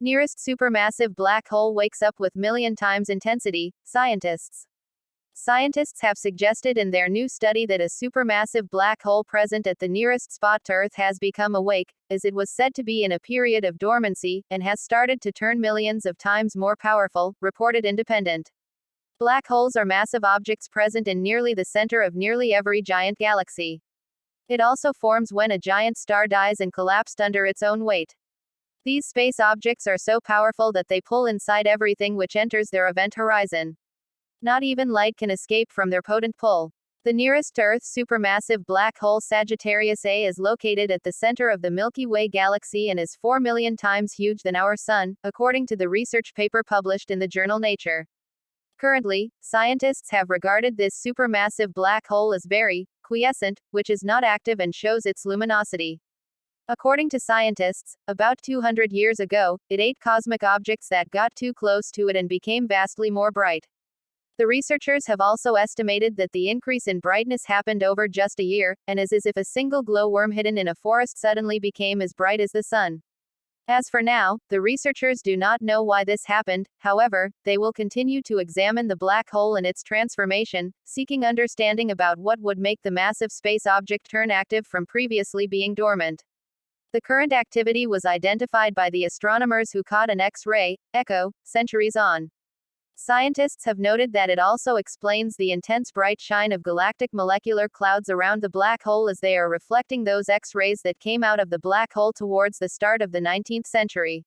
Nearest supermassive black hole wakes up with million times intensity, scientists. Scientists have suggested in their new study that a supermassive black hole present at the nearest spot to Earth has become awake, as it was said to be in a period of dormancy, and has started to turn millions of times more powerful, reported Independent. Black holes are massive objects present in nearly the center of nearly every giant galaxy. It also forms when a giant star dies and collapsed under its own weight. These space objects are so powerful that they pull inside everything which enters their event horizon. Not even light can escape from their potent pull. The nearest to Earth supermassive black hole Sagittarius A is located at the center of the Milky Way galaxy and is 4 million times huge than our Sun, according to the research paper published in the journal Nature. Currently, scientists have regarded this supermassive black hole as very quiescent, which is not active and shows its luminosity. According to scientists, about 200 years ago, it ate cosmic objects that got too close to it and became vastly more bright. The researchers have also estimated that the increase in brightness happened over just a year, and is as if a single glowworm hidden in a forest suddenly became as bright as the sun. As for now, the researchers do not know why this happened. However, they will continue to examine the black hole and its transformation, seeking understanding about what would make the massive space object turn active from previously being dormant. The current activity was identified by the astronomers who caught an X-ray echo centuries on. Scientists have noted that it also explains the intense bright shine of galactic molecular clouds around the black hole, as they are reflecting those X-rays that came out of the black hole towards the start of the 19th century.